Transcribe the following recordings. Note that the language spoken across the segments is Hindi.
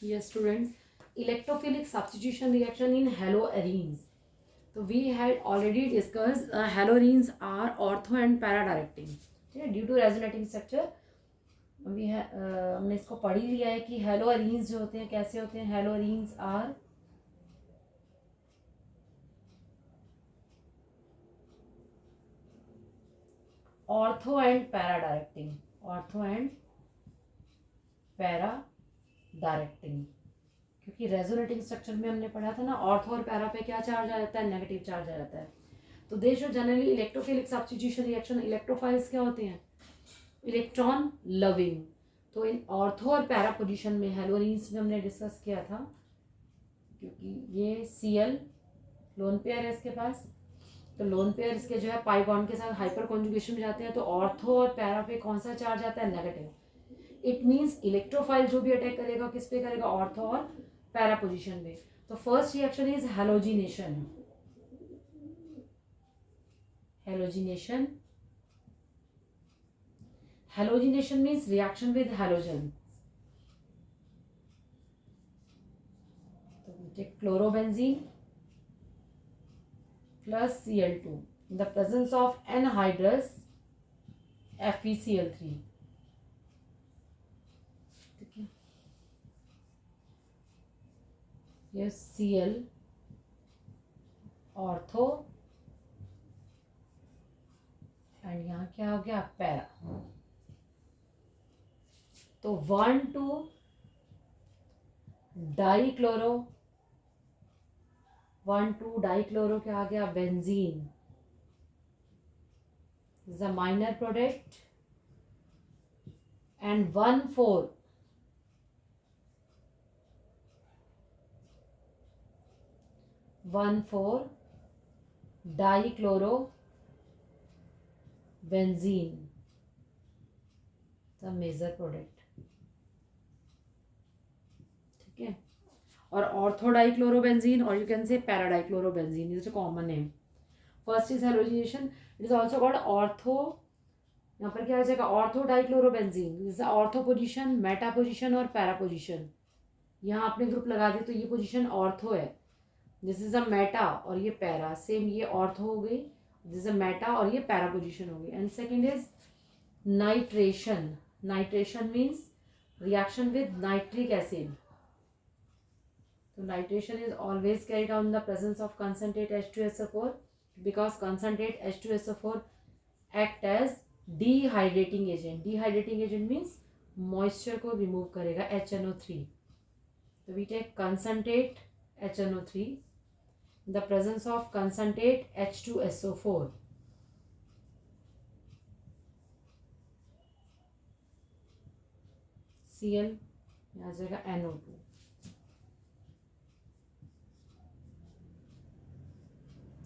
Yes, students. Electrophilic substitution reaction in haloarenes. So we had already discussed haloarenes are ortho and para directing. ठीक है, ड्यू टू रेजोनेटिंग स्ट्रक्चर अभी हमने इसको पढ़ ही लिया है कि हेलोअरीन्स जो होते हैं कैसे होते हैं. Haloarenes are ortho and para directing. Ortho and para directing, क्योंकि रेजोनेटिंग स्ट्रक्चर में हमने पढ़ा था ना, ऑर्थो और पैरा पे क्या चार्ज आ जाता है, नेगेटिव चार्ज आ जाता है. तो दे show generally electrophilic substitution reaction. Electrophiles क्या होते हैं, इलेक्ट्रॉन लविंग. तो इन ऑर्थो और पैरा पोजीशन में हेलोरीन्स में हमने डिस्कस किया था, क्योंकि ये Cl लोन पेयर है इसके पास, तो लोन पेयर इसके जो है पाई बॉन्ड के साथ हाइपर कॉन्जुगेशन में जाते हैं. तो ऑर्थो और पैरा पे कौन सा चार्ज आता है, नेगेटिव. इट मीन्स इलेक्ट्रोफाइल जो भी अटैक करेगा किस पे करेगा, ऑर्थो और पैरा पोजीशन में. तो first reaction is halogenation. Halogenation. Halogenation means reaction with halogen. तो take chlorobenzene plus Cl2 in the presence of anhydrous FeCl3. ठीक है, ये Cl ऑर्थो एंड यहाँ क्या हो गया, पैरा. तो 1,2 डाइक्लोरो, 1,2 डाइक्लोरो क्या आ गया, benzene. Is a minor product. And 1,4 1,4 dichloro benzene, the major product. ठीक है, और ऑर्थोडाइक्लोरोबेंजीन और you can say paradichlorobenzene is a common name. First is halogenation. It is also called ortho. यहाँ पर क्या आ जाएगा, orthodichlorobenzene is ortho position, meta position और पैरा पोजीशन. यहाँ आपने ग्रुप लगा दिया तो ये पोजीशन ऑर्थो है, दिस इज अ मेटा और ये पैरा. सेम ये ऑर्थो हो गई, दिस इज अ मेटा और ये पैरा पोजीशन हो गई. And second is nitration. Nitration means reaction with nitric acid. So nitration is always carried out in the presence of concentrate H2SO4, because concentrate H2SO4 act as dehydrating agent. Dehydrating agent means moisture को remove करेगा, HNO3. So we take concentrate HNO3 in the presence of concentrate H2SO4. Cl यहाँ जाएगा NO2.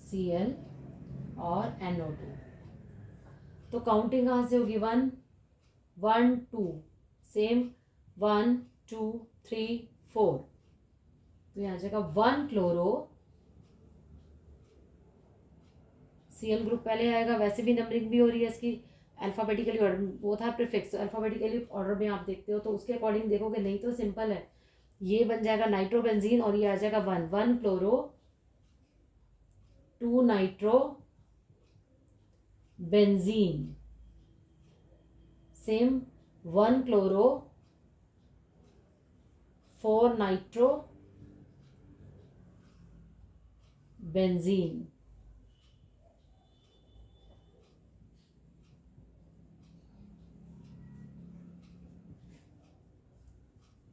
Cl और NO2. तो काउंटिंग कहाँ से होगी, 1 1 2, सेम 1 2 3 4. तो यहाँ जाएगा 1 क्लोरो. Cl ग्रुप पहले आएगा, वैसे भी नंबरिंग भी हो रही है इसकी अल्फाबेटिकली ऑर्डर, वो था प्रीफिक्स अल्फाबेटिकली ऑर्डर में आप देखते हो तो उसके अकॉर्डिंग देखोगे, नहीं तो सिंपल है. ये बन जाएगा नाइट्रोबेंजीन और ये आ जाएगा 1 chloro 2 nitro benzene. Same 1 chloro 4 nitro benzene.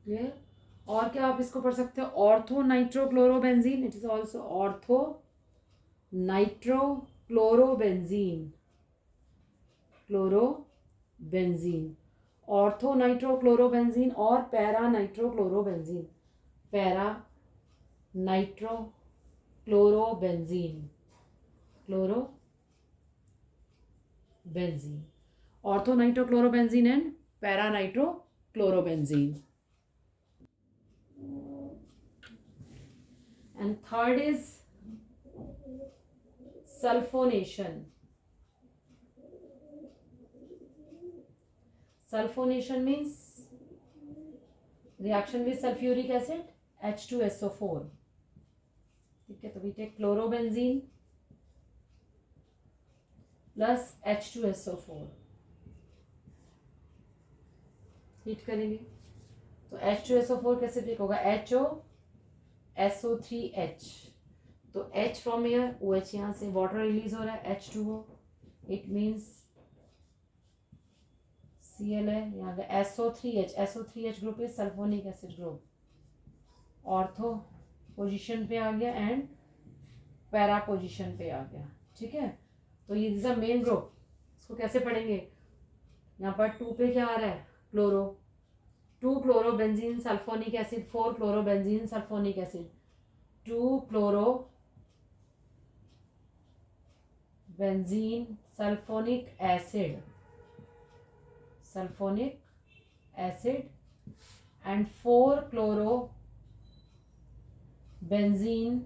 Clear. और क्या आप इसको पढ़ सकते हो, ortho nitro chlorobenzene. It is also ortho nitrochlorobenzene. Chlorobenzene, ortho nitrochlorobenzene और para nitrochlorobenzene. Para nitrochlorobenzene, chlorobenzene, ortho nitrochlorobenzene and para nitrochlorobenzene. And third is sulfonation. Sulfonation means reaction with sulphuric acid H2SO4. ठीक है, तो we take chlorobenzene plus H2SO4. Heat करेंगे तो H2SO4 कैसे ब्रेक होगा, HOSO3H. तो H फ्रॉम एयर, OH यहाँ से, वाटर रिलीज हो रहा है H2O, इट मीन्स Cl है यहाँ का SO3H group is sulphonic acid group. Ortho position पे आ गया एंड पैरा पोजीशन पे आ गया. ठीक है, तो ये इज अ मेन ग्रुप. इसको कैसे पढ़ेंगे, यहाँ पर 2 पे क्या आ रहा है, chloro, 2 chlorobenzene sulphonic acid, 4 chlorobenzene sulphonic acid, 2 chlorobenzene sulphonic acid and 4 chlorobenzene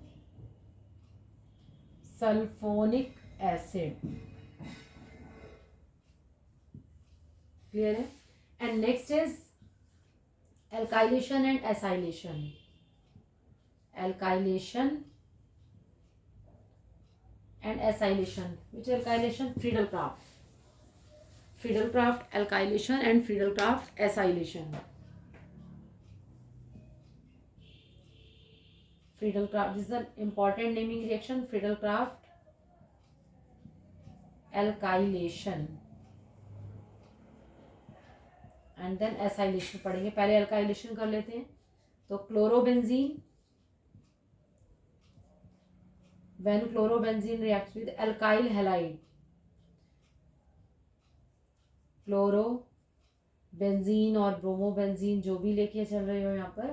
sulfonic acid. Clear है. And next is alkylation and acylation. Alkylation and acylation. Which alkylation? Friedel-Crafts alkylation and Friedel-Crafts acylation. Friedel-Crafts, this is an important naming reaction. Friedel-Crafts alkylation and then acylation पढ़ेंगे. पहले alkylation कर लेते हैं. तो chlorobenzene, when chlorobenzene reacts with alkyl halide, chlorobenzene और ब्रोमोबेंजीन जो भी लेके चल रहे हो यहाँ पर,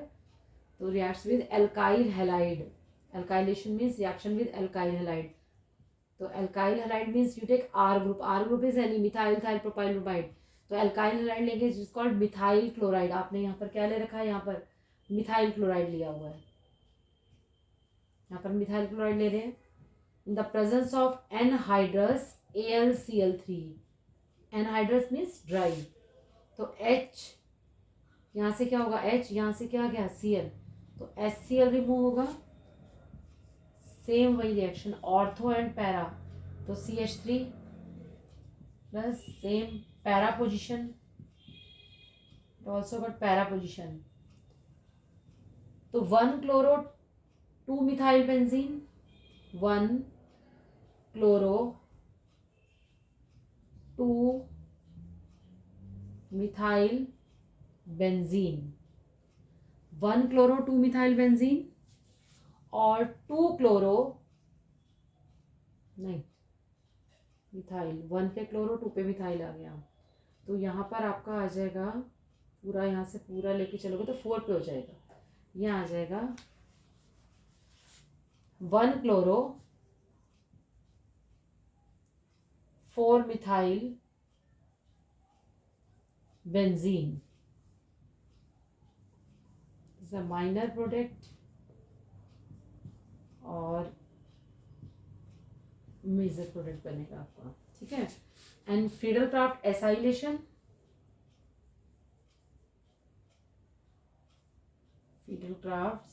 तो reacts with alkyl halide. Alkylation means reaction with alkyl halide. तो alkyl halide means you take R group. R group is any methyl, ethyl, propyl, bromide. तो alkyl halide लेंगे जिस called methyl chloride. आपने यहाँ पर क्या ले रखा है, यहाँ पर मिथाइल क्लोराइड लिया हुआ है. यहाँ पर मिथाइल क्लोराइड ले रहे हैं. In the presence of anhydrous AlCl3. Anhydrous means dry. तो H यहाँ से क्या होगा, H यहाँ से क्या गया, Cl. तो HCl रिमूव होगा. सेम वही रिएक्शन ऑर्थो एंड पैरा. तो CH3 plus same para position, also got para position. तो 1 chloro 2 methyl benzene, 1 chloro 2 methyl benzene, 1 chloro 2 methyl benzene और 2 क्लोरो नहीं मिथाइल. 1 पे क्लोरो 2 पे मिथाइल आ गया. तो यहाँ पर आपका आ जाएगा पूरा, यहाँ से पूरा लेके चलोगे तो 4 पे हो जाएगा. यहाँ आ जाएगा 1 chloro 4 methyl benzene is a minor product और मेजर प्रोडक्ट बनेगा आपका. ठीक है. And Friedel-Crafts acylation, Friedel-Crafts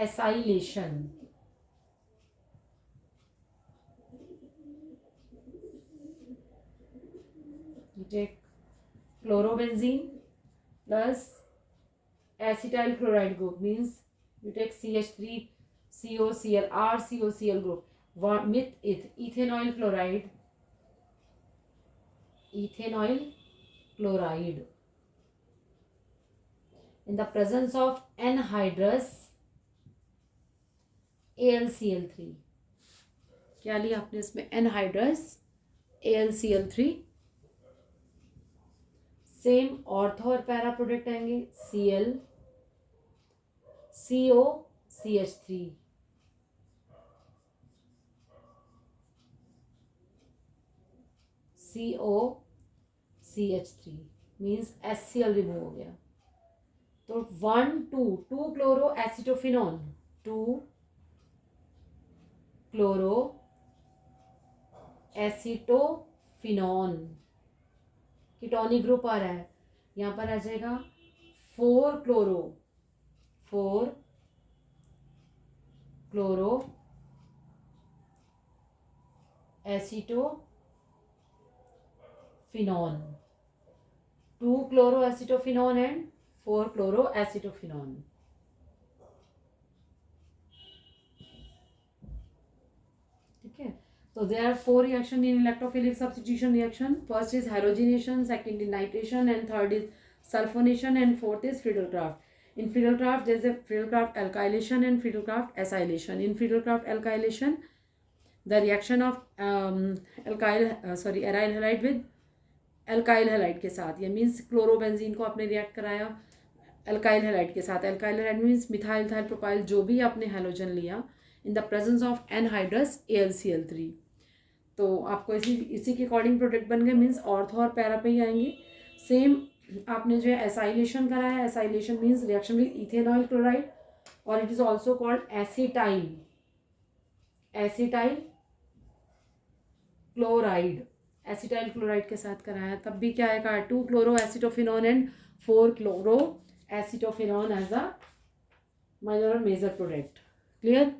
acylation. You take chlorobenzene plus acetyl chloride group, means you take CH3COCl, RCOCl group, with ethanoyl chloride in the presence of anhydrous AlCl3. क्या लिया आपने इसमें, anhydrous AlCl3. सेम ऑर्थो और पैरा प्रोडक्ट आएंगे, Cl CO CH3, CO CH3 मीन्स HCl रिमूव हो गया. तो 2 chloro acetophenone, 2 chloro acetophenone ketonic group आ रहा है. यहाँ पर आ जाएगा 4 chloro acetophenone, 2 chloro acetophenone and 4 chloro acetophenone. ठीक है. So there are 4 reaction in electrophilic substitution reaction. First is halogenation, second is nitration, and third is sulfonation, and fourth is Friedel-Crafts. In Friedel-Crafts, there is a Friedel-Crafts alkylation and Friedel-Crafts acylation. In Friedel-Crafts alkylation, the reaction of aryl halide with alkyl halide के साथ, ये मीन्स क्लोरोबेंजीन को आपने रिएक्ट कराया अल्काइल हैलाइड के साथ. Alkyl halide means methyl ethyl propyl, जो भी आपने हैलोजन लिया in the presence of anhydrous AlCl3. तो आपको इसी के अकॉर्डिंग प्रोडक्ट बन गए, मीन्स ऑर्थो और पैरा पे ही आएंगे. सेम आपने जो है एसाइलेशन कराया. Acylation means reaction with ethanol chloride, और it is also called acetyl chloride. Acetyl chloride के साथ कराया, तब भी क्या आएगा 2 chloro acetophenone and 4 chloro acetophenone as a minor और मेजर प्रोडक्ट. क्लियर.